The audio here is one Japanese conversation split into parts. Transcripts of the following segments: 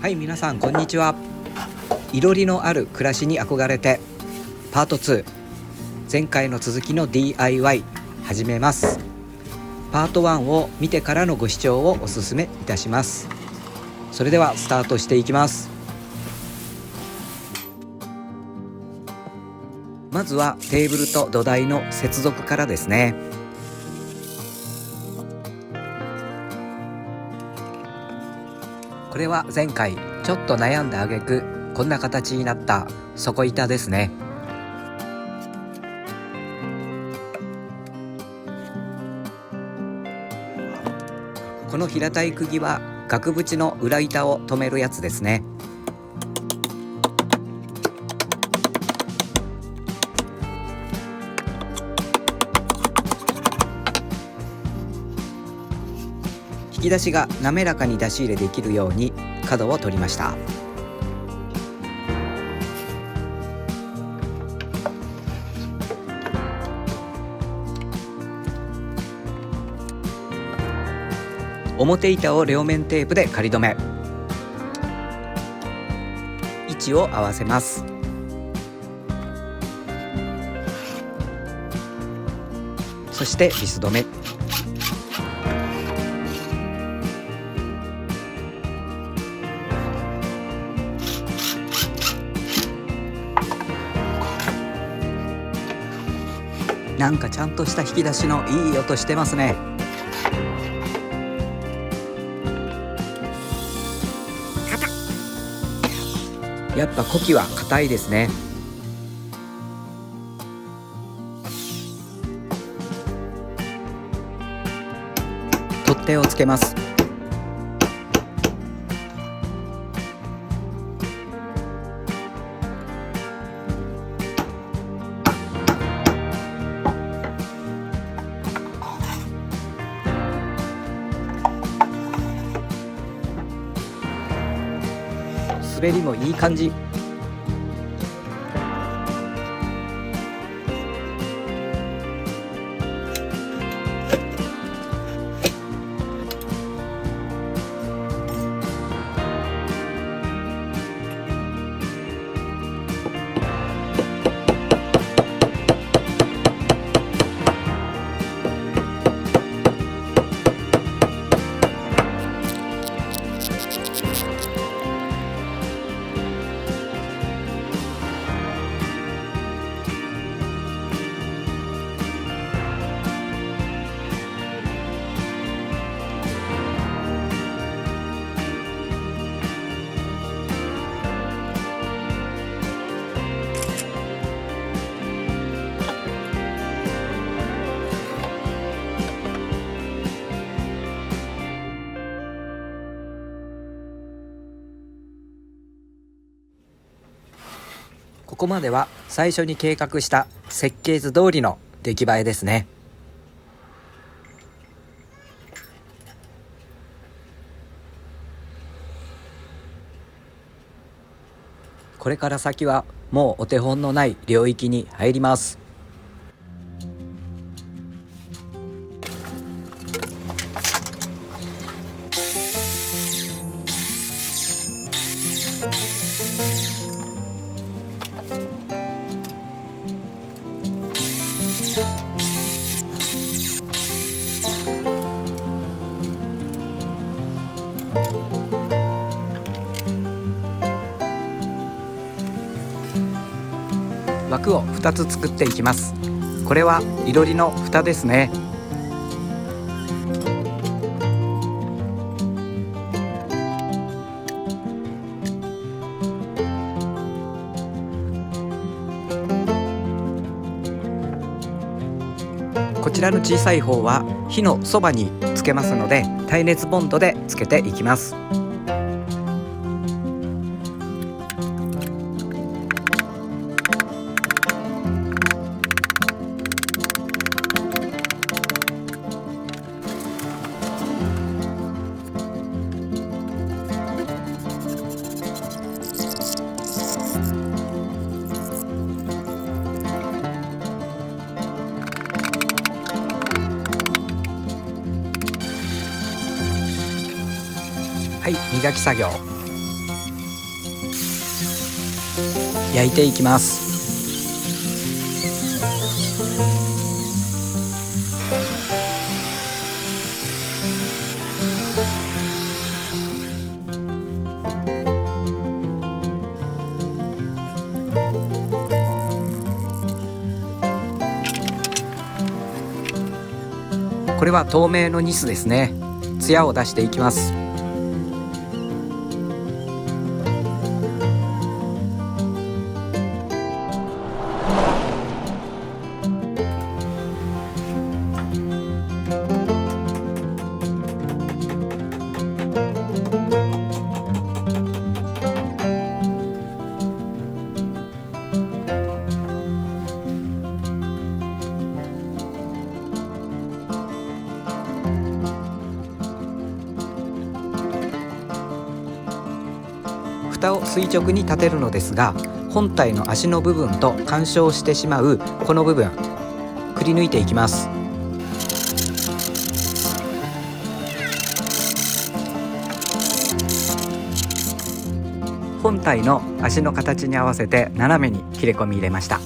はい、皆さんこんにちは。いろりのある暮らしに憧れてパート2、前回の続きの DIY 始めます。パート1を見てからのご視聴をお勧めいたします。それではスタートしていきます。まずはテーブルと土台の接続からですね。これは前回ちょっと悩んだ挙句こんな形になった底板ですね。この平たい釘は額縁の裏板を留めるやつですね。引き出しが滑らかに出し入れできるように角を取りました。表板を両面テープで仮止め、位置を合わせます。そしてビス止め。なんかちゃんとした引き出しのいい音してますね。やっぱ子機は硬いですね。取っ手をつけます。滑りもいい感じ。ここまでは最初に計画した設計図通りの出来栄えですね。これから先はもうお手本のない領域に入ります。枠を2つ作っていきます。これはいろりの蓋ですね。こちらの小さい方は火のそばにつけますので、耐熱ボンドでつけていきます。はい、磨き作業。焼いていきます。これは透明のニスですね。ツヤを出していきます。蓋を垂直に立てるのですが、本体の足の部分と干渉してしまうこの部分、くり抜いていきます。本体の足の形に合わせて斜めに切れ込み入れました。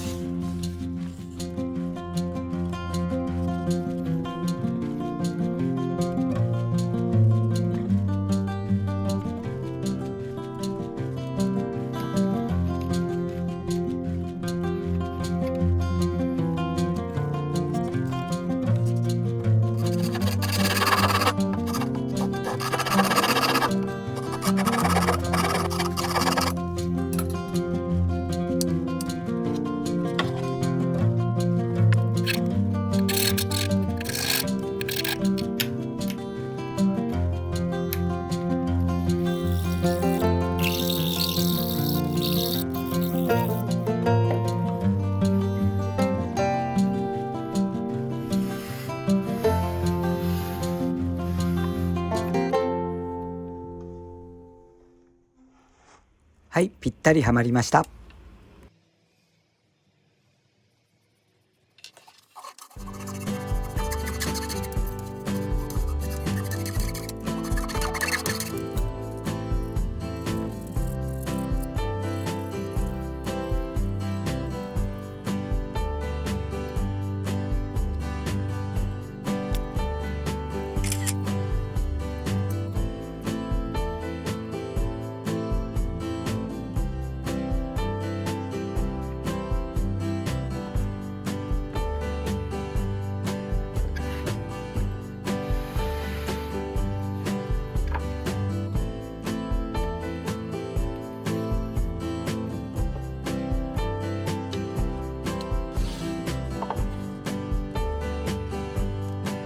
はい、ぴったりはまりました。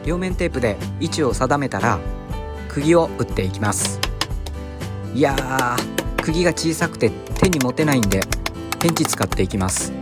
両面テープで位置を定めたら釘を打っていきます。いやー、釘が小さくて手に持てないんでペンチ使っていきます。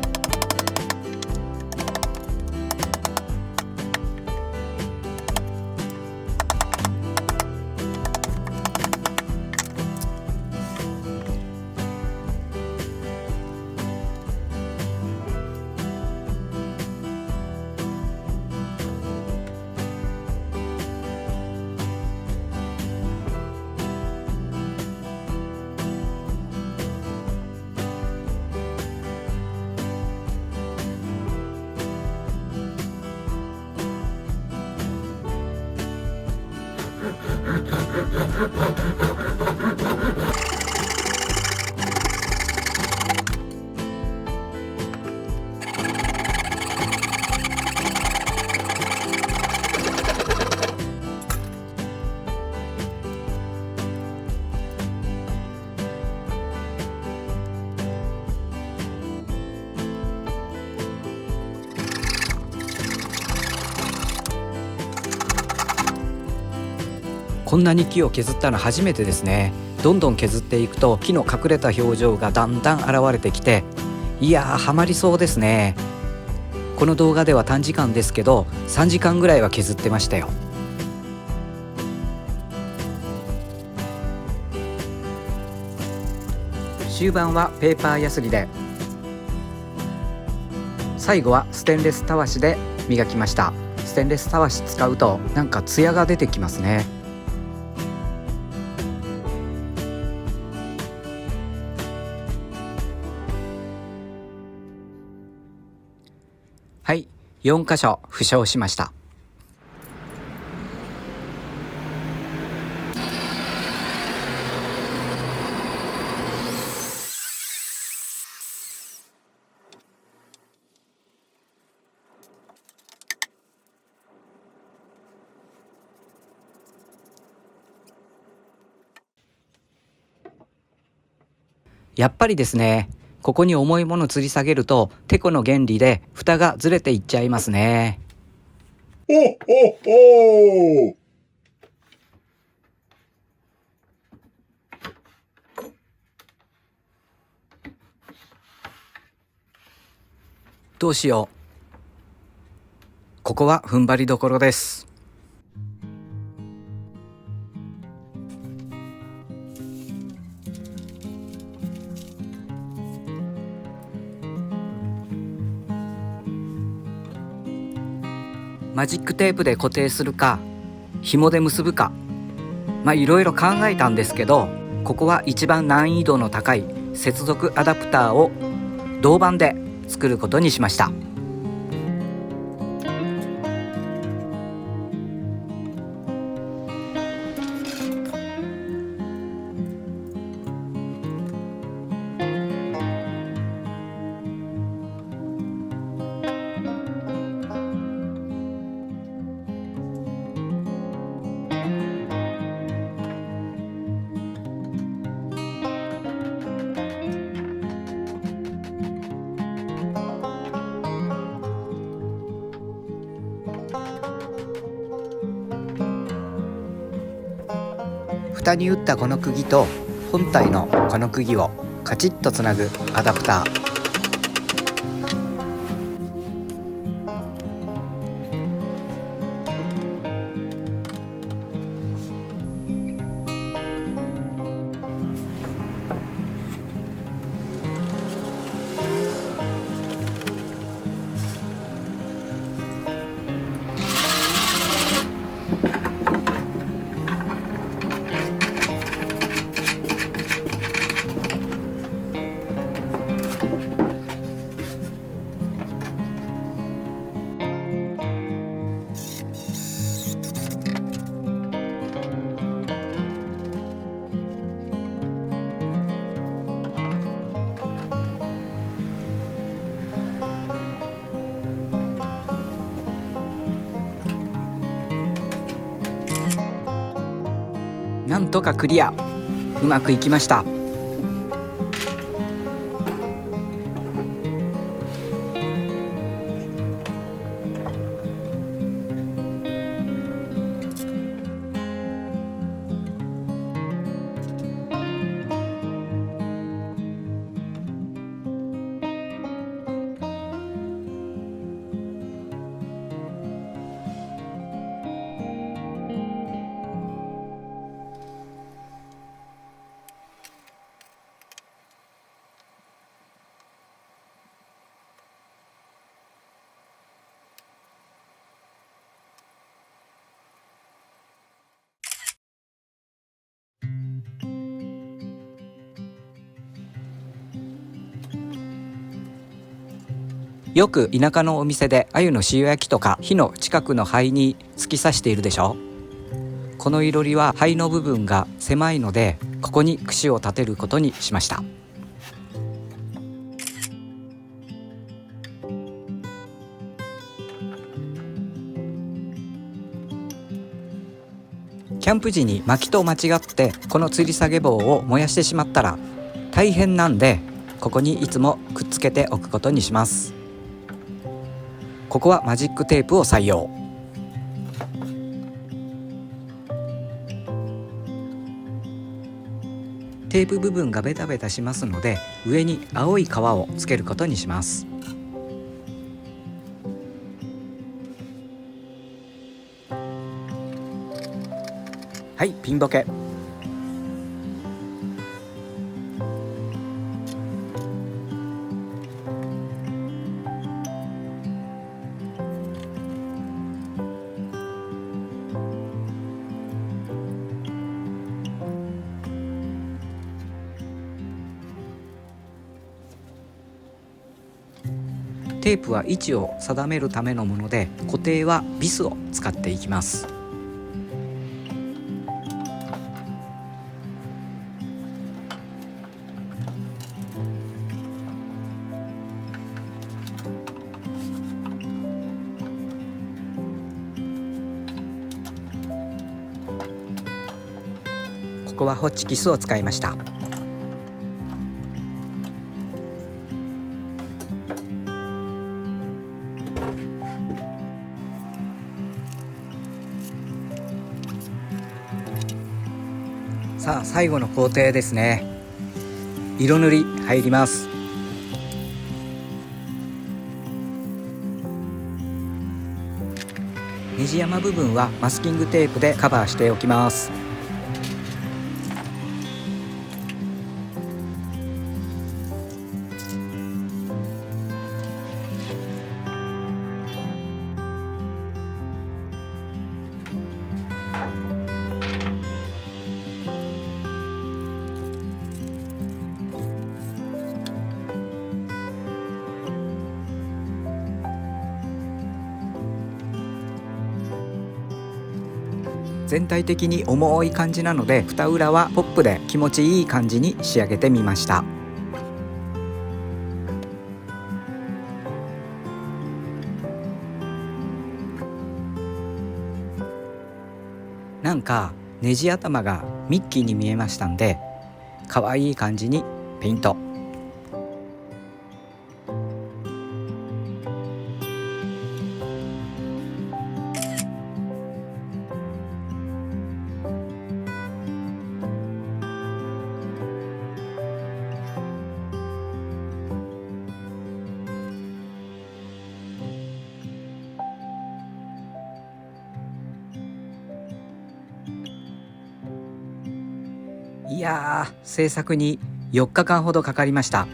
こんなに木を削ったの初めてですね。どんどん削っていくと木の隠れた表情がだんだん現れてきて、いやー、ハマりそうですね。この動画では短時間ですけど3時間ぐらいは削ってましたよ。終盤はペーパーヤスリで、最後はステンレスたわしで磨きました。ステンレスたわし使うとなんかツヤが出てきますね。4箇所負傷しました。やっぱりですね、ここに重いもの吊り下げるとテコの原理で蓋がずれていっちゃいますね。ほほほー。どうしよう。ここは踏ん張りどころです。マジックテープで固定するか、紐で結ぶか、いろいろ考えたんですけど、ここは一番難易度の高い接続アダプターを銅板で作ることにしました。蓋に打ったこの釘と本体のこの釘をカチッとつなぐアダプター。なんとかクリア。うまくいきました。よく田舎のお店で鮎の塩焼きとか火の近くの灰に突き刺しているでしょ。このいろりは灰の部分が狭いので、ここに串を立てることにしました。キャンプ時に薪と間違ってこの吊り下げ棒を燃やしてしまったら大変なんで、ここにいつもくっつけておくことにします。ここはマジックテープを採用。テープ部分がベタベタしますので、上に青い皮をつけることにします。はい、ピンボケ。テテープは位置を定めるためのもので、固定はビスを使っていきます。ここはホッチキスを使いました。さあ最後の工程ですね。色塗り入ります。ネジ山部分はマスキングテープでカバーしておきます。全体的に重い感じなので、蓋裏はポップで気持ちいい感じに仕上げてみました。なんかネジ頭がミッキーに見えましたんで、可愛い感じにペイント。いやー、制作に4日間ほどかかりました。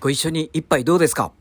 ご一緒に一杯どうですか？